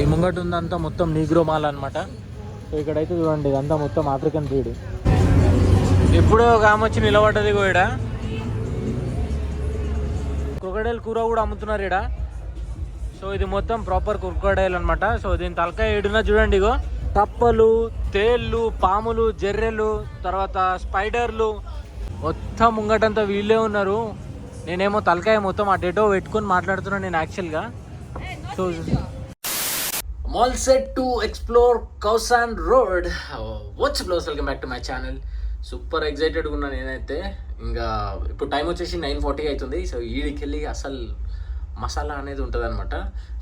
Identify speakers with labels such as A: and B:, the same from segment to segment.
A: ఈ ముంగట ఉందంతా మొత్తం నీగ్రో మాల్ అనమాట. సో ఇక్కడైతే చూడండి ఇదంతా మొత్తం ఆఫ్రికన్ బ్రీడ్. ఇప్పుడే ఒక ఆమె వచ్చి నిలబడ్డది కూడా. క్రొకడైల్ కూర కూడా అమ్ముతున్నారు ఇక్కడ. సో ఇది మొత్తం ప్రాపర్ క్రొకడైల్ అనమాట. సో దీని తలకాయ ఏడున్నా చూడండి, ఇగో కప్పలు, తేళ్ళు, పాములు, జర్రెలు, తర్వాత స్పైడర్లు మొత్తం ముంగటంతా వీళ్ళే ఉన్నారు. నేనేమో తలకాయ మొత్తం అటేటో పెట్టుకొని మాట్లాడుతున్నాను నేను యాక్చువల్గా. So all set to explore కౌసాన్ రోడ్. వాట్స్ అప్ లోస్, welcome back to my channel. Super ఎగ్జైటెడ్గా ఉన్నా నేనైతే. ఇంకా ఇప్పుడు టైం వచ్చేసి 9:40 అవుతుంది. సో ఈడికి వెళ్ళి అసలు మసాలా అనేది ఉంటుంది అనమాట.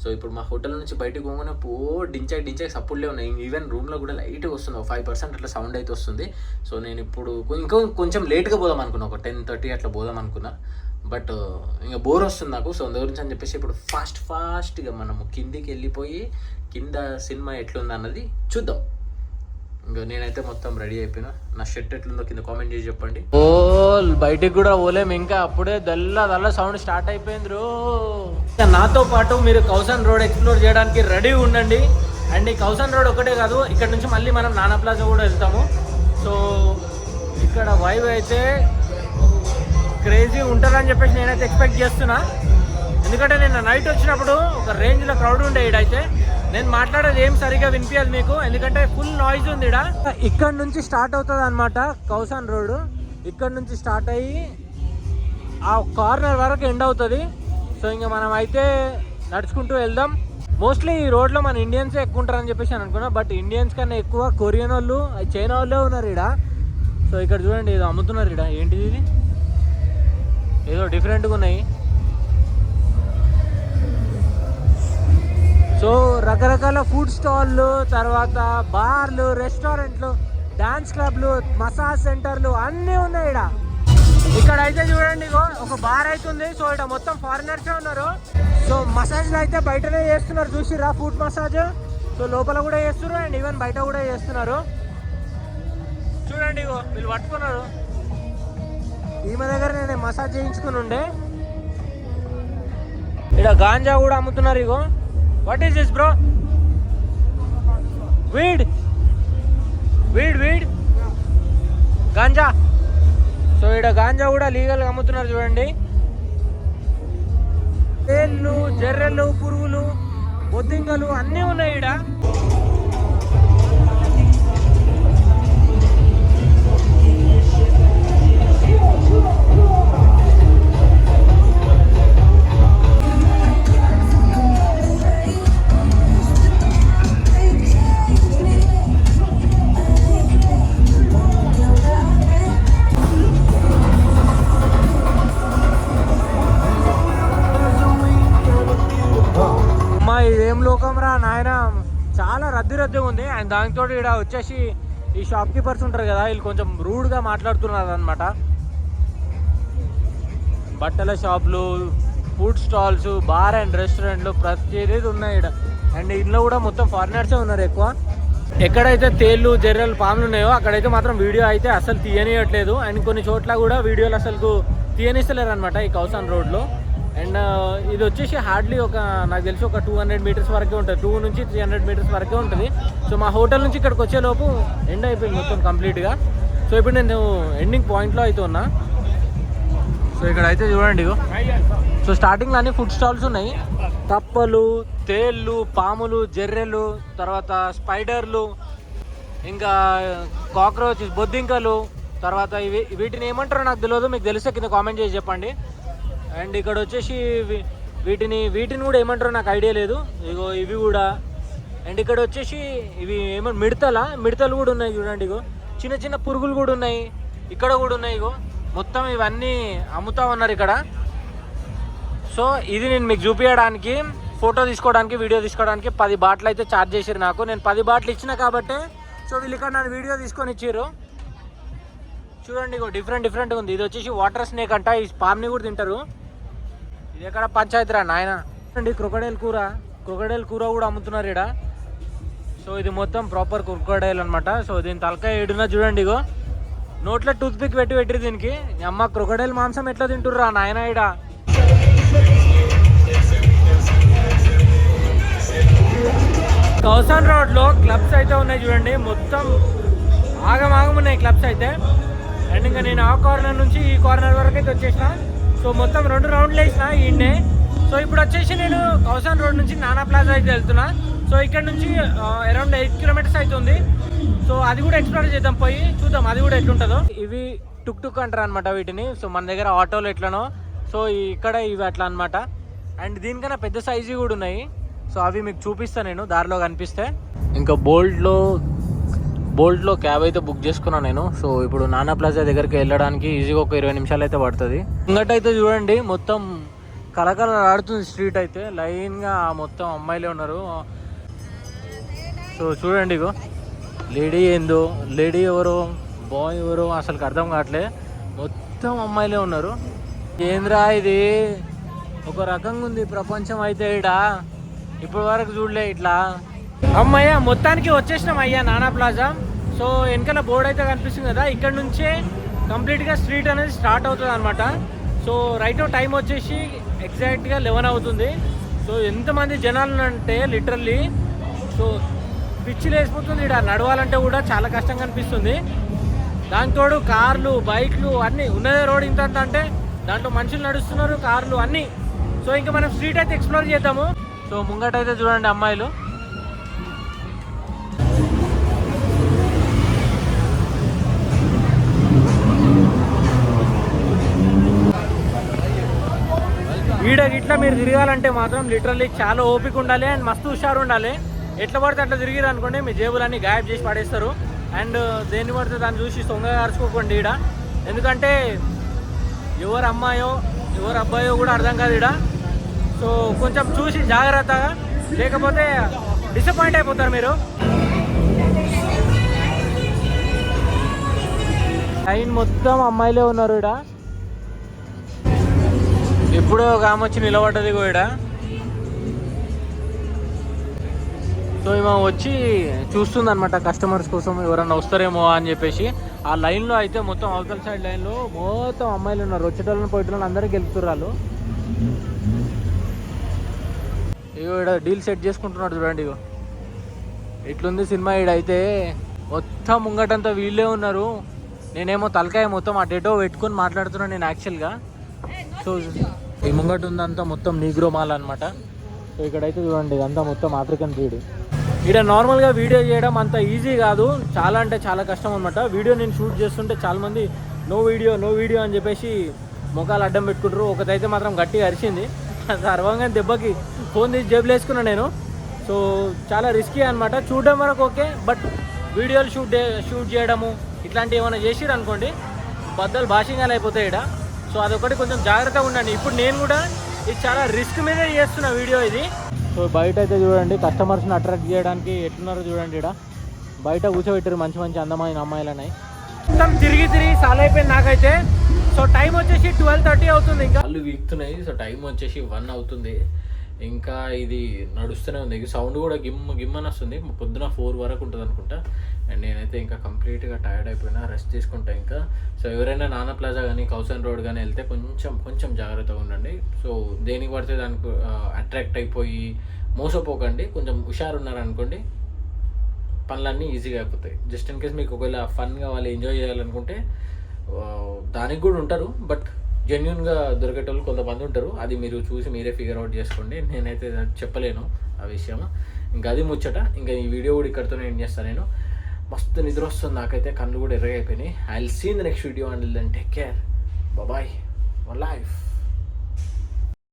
A: సో ఇప్పుడు మా హోటల్ నుంచి బయటకు పోగానే డించాకి సప్పుడులే ఉన్నాయి. ఈవెన్ రూమ్లో కూడా లైట్గా వస్తుంది, 5% అట్లా సౌండ్ అయితే వస్తుంది. సో నేను ఇప్పుడు కొంచెం లేట్గా పోదాం అనుకున్నా, ఒక 10:30 అట్లా పోదాం అనుకున్నా. బట్ ఇంకా బోర్ వస్తుంది నాకు. సో అందు గురించి అని చెప్పేసి ఇప్పుడు ఫాస్ట్గా మనము కిందికి వెళ్ళిపోయి కింద సినిమా ఎట్లుంది అన్నది చూద్దాం. ఇంకా నేనైతే మొత్తం రెడీ అయిపోయినా. నా షర్ట్ ఎట్లుందో కింద కామెంట్ చేసి చెప్పండి. ఓ బయటికి కూడా పోలేము ఇంకా, అప్పుడే దల్ల సౌండ్ స్టార్ట్ అయిపోయింది రో. నాతో పాటు మీరు కౌసాన్ రోడ్ ఎక్స్ప్లోర్ చేయడానికి రెడీ ఉండండి. అండ్ ఈ కౌసాన్ రోడ్ ఒకటే కాదు, ఇక్కడ నుంచి మళ్ళీ మనం నానా ప్లాజా కూడా వెళ్తాము. సో ఇక్కడ వైబ్ అయితే క్రేజీ ఉంటుందని చెప్పేసి నేనైతే ఎక్స్పెక్ట్ చేస్తున్నా. ఎందుకంటే నేను నైట్ వచ్చినప్పుడు ఒక రేంజ్లో క్రౌడ్ ఉండే ఈడైతే. నేను మాట్లాడేది ఏం సరిగా వినిపించదు మీకు, ఎందుకంటే ఫుల్ నాయిస్ ఉంది ఈడ. ఇక్కడ నుంచి స్టార్ట్ అవుతుంది అనమాట కౌసాన్ రోడ్. ఇక్కడ నుంచి స్టార్ట్ అయ్యి ఆ కార్నర్ వరకు ఎండ్ అవుతుంది. సో ఇంకా మనం అయితే నడుచుకుంటూ వెళ్దాం. మోస్ట్లీ ఈ రోడ్లో మన ఇండియన్సే ఎక్కువ ఉంటారని చెప్పేసి అనుకున్నా. బట్ ఇండియన్స్ కన్నా ఎక్కువ కొరియన్ వాళ్ళు, చైనా వాళ్ళే ఉన్నారు ఈడ. సో ఇక్కడ చూడండి ఏదో అమ్ముతున్నారు ఈడ. ఏంటిది ఇది? ఏదో డిఫరెంట్గా ఉన్నాయి. సో రకరకాల ఫుడ్ స్టాల్లు, తర్వాత బార్లు, రెస్టారెంట్లు, డాన్స్ క్లబ్లు, మసాజ్ సెంటర్లు అన్నీ ఉన్నాయి ఇక్కడ. ఇక్కడ అయితే చూడండి ఒక బార్ అయితే ఉంది. సో ఇక్కడ మొత్తం ఫారినర్సే ఉన్నారు. సో మసాజ్లు అయితే బయటనే చేస్తున్నారు, చూసిరా ఫుడ్ మసాజ్. సో లోపల కూడా చేస్తున్నారు అండ్ ఈవెన్ బయట కూడా చేస్తున్నారు. చూడండి వీళ్ళు పట్టుకున్నారు. ఈమె దగ్గర నేను మసాజ్ చేయించుకుని ఉండే. ఇక్కడ గాంజా కూడా అమ్ముతున్నారు. ఇగో what is this bro? Weed గాంజా. సో ఇక్కడ గాంజా కూడా లీగల్గా అమ్ముతున్నారు చూడండి. తేళ్ళు, జర్రెలు, పురుగులు, బొద్దింకలు అన్నీ ఉన్నాయి ఇక్కడ. ఇదేం లోకం రా నాయన, చాలా రద్దీగా ఉంది. అండ్ దానితో ఇక్కడ వచ్చేసి ఈ షాప్ కీపర్స్ ఉంటారు కదా, వీళ్ళు కొంచెం రూడ్గా మాట్లాడుతున్నారు అనమాట. బట్టల షాపులు, ఫుడ్ స్టాల్స్, బార్ అండ్ రెస్టారెంట్లు ప్రతిదీ ఉన్నాయి ఇక్కడ. అండ్ ఇంట్లో కూడా మొత్తం ఫారినర్సే ఉన్నారు ఎక్కువ. ఎక్కడైతే తేళ్ళు, జర్రెలు, పాములు ఉన్నాయో అక్కడైతే మాత్రం వీడియో అయితే అసలు తీయనియట్లేదు. అండ్ కొన్ని చోట్ల కూడా వీడియోలు అసలు తీయనిస్తలేరు అనమాట ఈ కౌసాన్ రోడ్లో. అండ్ ఇది వచ్చేసి హార్డ్లీ నాకు తెలిసి ఒక 200 మీటర్స్ వరకే ఉంటుంది, 2 నుంచి 300 మీటర్స్ వరకే ఉంటుంది. సో మా హోటల్ నుంచి ఇక్కడికి వచ్చేలోపు ఎండ్ అయిపోయింది మొత్తం కంప్లీట్గా. సో ఇప్పుడు నేను ఎండింగ్ పాయింట్లో అయితే ఉన్నా. సో ఇక్కడ అయితే చూడండి. సో స్టార్టింగ్లో అన్ని ఫుడ్ స్టాల్స్ ఉన్నాయి. కప్పలు, తేళ్ళు, పాములు, జర్రెలు, తర్వాత స్పైడర్లు, ఇంకా కాక్రోచ్, బొద్దింకలు, తర్వాత వీటిని ఏమంటారో నాకు తెలియదు, మీకు తెలిస్తే కింద కామెంట్ చేసి చెప్పండి. అండ్ ఇక్కడ వచ్చేసి వీటిని కూడా ఏమంటారో నాకు ఐడియా లేదు. ఇగో ఇవి కూడా. అండ్ ఇక్కడ వచ్చేసి ఇవి మిడతలు కూడా ఉన్నాయి చూడండి. ఇగో చిన్న చిన్న పురుగులు కూడా ఉన్నాయి, ఇక్కడ కూడా ఉన్నాయి. ఇగో మొత్తం ఇవన్నీ అమ్ముతా ఉన్నారు ఇక్కడ. సో ఇది నేను మీకు చూపించడానికి, ఫోటో తీసుకోవడానికి, వీడియో తీసుకోవడానికి 10 బాటిల్ అయితే ఛార్జ్ చేసారు నాకు. నేను 10 బాటిల్ ఇచ్చిన కాబట్టి సో వీళ్ళు ఇక్కడ నన్ను వీడియో తీసుకొని ఇచ్చారు. చూడండి ఇగో డిఫరెంట్గా ఉంది. ఇది వచ్చేసి వాటర్ స్నేక్ అంట. ఈ పామ్ని కూడా తింటారు. ఇది ఎక్కడ పంచాయతీ రా నాయన. అండి క్రొకడైల్ కూర కూడా అమ్ముతున్నారు ఇక్కడ. సో ఇది మొత్తం ప్రాపర్ క్రొకడైల్ అనమాట. సో దీని తలకాయ ఏడున్నా చూడండి. ఇగో నోట్లో టూత్ పిక్ పెట్టి దీనికి. అమ్మ క్రొకడైల్ మాంసం ఎట్లా తింటుర్రా నాయన ఈడ. కౌసాన్ రోడ్లో క్లబ్స్ అయితే ఉన్నాయి చూడండి, మొత్తం ఆగమాగం ఉన్నాయి క్లబ్స్ అయితే. అండ్ ఇంకా నేను ఆ కార్నర్ నుంచి ఈ కార్నర్ వరకు అయితే వచ్చేసిన. సో మొత్తం 2 రౌండ్లు వేసిన ఈయన్నే. సో ఇప్పుడు వచ్చేసి నేను కౌసాన్ రోడ్ నుంచి నానా ప్లాజా అయితే వెళ్తున్నా. సో ఇక్కడ నుంచి అరౌండ్ 8 కిలోమీటర్స్ అవుతుంది. సో అది కూడా ఎక్స్ప్లోర్ చేద్దాం, పోయి చూద్దాం అది కూడా ఎట్లుంటుందో. ఇవి టుక్ టుక్ అంటారు అనమాట వీటిని. సో మన దగ్గర ఆటోలు ఎట్లనో, సో ఇక్కడ ఇవి అట్లా అనమాట. అండ్ దీనికన్నా పెద్ద సైజు కూడా ఉన్నాయి. సో అవి మీకు చూపిస్తాను నేను దారిలో కనిపిస్తే. ఇంకా బోల్ట్లో క్యాబ్ అయితే బుక్ చేసుకున్నాను నేను. సో ఇప్పుడు నానా ప్లాజా దగ్గరికి వెళ్ళడానికి ఈజీగా ఒక 20 నిమిషాలు అయితే పడుతుంది. ముంగటైతే చూడండి మొత్తం కలకల ఆడుతుంది స్ట్రీట్ అయితే. లైన్గా మొత్తం అమ్మాయిలే ఉన్నారు. సో చూడండి, ఇగో లేడీ ఏందో, లేడీ ఎవరో బాయ్ ఎవరో అసలు అర్థం కావట్లే, మొత్తం అమ్మాయిలే ఉన్నారు. ఏంద్రా ఇది ఒక రకంగా ఉంది ప్రపంచం అయితే ఈడ, ఇప్పటి వరకు చూడలే ఇట్లా. అమ్మయ్య మొత్తానికి వచ్చేసినాం అయ్యా నానా ప్లాజా. సో వెనకాల బోర్డు అయితే కనిపిస్తుంది కదా, ఇక్కడ నుంచే కంప్లీట్గా స్ట్రీట్ అనేది స్టార్ట్ అవుతుంది అనమాట. సో రైట్ టైం వచ్చేసి ఎగ్జాక్ట్గా 11 అవుతుంది. సో ఎంతమంది జనాలు అంటే లిటరల్లీ సో పిచ్చిలు వేసిపోతుంది. ఇక్కడ నడవాలంటే కూడా చాలా కష్టంగా అనిపిస్తుంది. దానితోడు కార్లు బైక్లు అన్నీ ఉన్నదే రోడ్ ఇంత అంటే దాంట్లో మనుషులు నడుస్తున్నారు, కార్లు అన్నీ. సో ఇంకా మనం స్ట్రీట్ అయితే ఎక్స్ప్లోర్ చేద్దాము. సో ముంగటైతే చూడండి అమ్మాయిలు. ఈడ ఇట్లా మీరు తిరగాలంటే మాత్రం లిటరల్లీ చాలా ఓపిక ఉండాలి అండ్ మస్తు హుషారు ఉండాలి. ఎట్లా పడితే అట్లా తిరిగిరు అనుకోండి మీ జేబులన్నీ గాయబ్ చేసి పడేస్తారు. అండ్ దేన్ని పడితే దాన్ని చూసి సొంగగా అరుచుకోకండి ఈడ, ఎందుకంటే ఎవరు అమ్మాయో ఎవరు అబ్బాయో కూడా అర్థం కాదు ఈడ. సో కొంచెం చూసి జాగ్రత్తగా, లేకపోతే డిసప్పాయింట్ అయిపోతారు మీరు. లైన్ మొత్తం అమ్మాయిలే ఉన్నారు ఈడ. ఇప్పుడే ఒక ఆమె వచ్చి నిలబడ్డది కూడా. సో ఈమె వచ్చి చూస్తుంది అనమాట కస్టమర్స్ కోసం ఎవరన్నా వస్తారేమో అని చెప్పేసి. ఆ లైన్లో అయితే మొత్తం అవతల సైడ్ లైన్లో మొత్తం అమ్మాయిలు ఉన్నారు. వచ్చేటోళ్ళని పోయేటోళ్ళని అందరూ గెలుపుతున్నారు వాళ్ళు. ఇగో ఇక్కడ డీల్ సెట్ చేసుకుంటున్నాడు చూడండి. ఇగో ఇట్లుంది సినిమా. ఈడైతే మొత్తం ముంగటంతా వీళ్ళే ఉన్నారు. నేనేమో తలకాయ మొత్తం అటేటో పెట్టుకొని మాట్లాడుతున్నాను నేను యాక్చువల్గా. సో ఈ ముంగట ఉందంతా మొత్తం నీగ్రో మాల్ అనమాట. సో ఇక్కడైతే చూడండి ఇదంతా మొత్తం ఆఫ్రికన్ బ్రీడ్. ఇక్కడ నార్మల్గా వీడియో చేయడం అంత ఈజీ కాదు, చాలా అంటే చాలా కష్టం అనమాట. వీడియో నేను షూట్ చేస్తుంటే చాలామంది నో వీడియో అని చెప్పేసి ముఖాలు అడ్డం పెట్టుకుంటారు. ఒకటైతే మాత్రం గట్టిగా అరిచింది, సర్వంగా దెబ్బకి ఫోన్ తీసి జేబులు వేసుకున్నాను నేను. సో చాలా రిస్కీ అనమాట. చూడడం వరకు ఓకే, బట్ వీడియోలు షూట్ చేయడము ఇట్లాంటివి ఏమైనా చేసిరు అనుకోండి బద్దలు భాషింగాలు అయిపోతాయి ఇక్కడ. సో అదొకటి కొంచెం జాగ్రత్తగా ఉండండి. ఇప్పుడు నేను కూడా ఇది చాలా రిస్క్ మీద చేస్తున్న వీడియో ఇది. సో బయట అయితే చూడండి కస్టమర్స్ని అట్రాక్ట్ చేయడానికి ఎట్లున్నారో చూడండి. ఇక్కడ బయట కూర్చోబెట్టారు మంచి మంచి అందమైన అమ్మాయిలు ఉన్నాయి. మొత్తం తిరిగి సాల్ అయిపోయింది నాకైతే. సో టైం వచ్చేసి 12:30 అవుతుంది. ఇంకా వాళ్ళు వీక్తున్నాయి. సో టైం వచ్చేసి 1 అవుతుంది. ఇంకా ఇది నడుస్తూనే ఉంది. సౌండ్ కూడా గిమ్మని వస్తుంది. పొద్దున 4 వరకు ఉంటుంది అనుకుంటా. అండ్ నేనైతే ఇంకా కంప్లీట్గా టైర్డ్ అయిపోయినా, రెస్ట్ తీసుకుంటా ఇంకా. సో ఎవరైనా నానా ప్లాజా కానీ కౌసాన్ రోడ్ కానీ వెళ్తే కొంచెం జాగ్రత్తగా ఉండండి. సో దేనికి పడితే దానికి అట్రాక్ట్ అయిపోయి మోసపోకండి. కొంచెం హుషారు ఉన్నారనుకోండి పనులన్నీ ఈజీగా అయిపోతాయి. జస్ట్ ఇన్ కేస్ మీకు ఒకవేళ ఫన్ కావాలి, ఎంజాయ్ చేయాలనుకుంటే దానికి కూడా ఉంటారు. బట్ జెన్యున్గా దొరికేటోళ్ళు కొంతమంది ఉంటారు. అది మీరు చూసి మీరే ఫిగర్ అవుట్ చేసుకోండి. నేనైతే చెప్పలేను ఆ విషయం. ఇంకా అది ముచ్చట. ఇంకా ఈ వీడియో కూడా ఇక్కడితోనే ఎండ్ చేస్తాను నేను. మస్తు నిద్ర వస్తుంది నాకైతే, కళ్ళు కూడా ఎర్రగా అయిపోయినాయి. I will see in the next video and then take care. Bye. Life.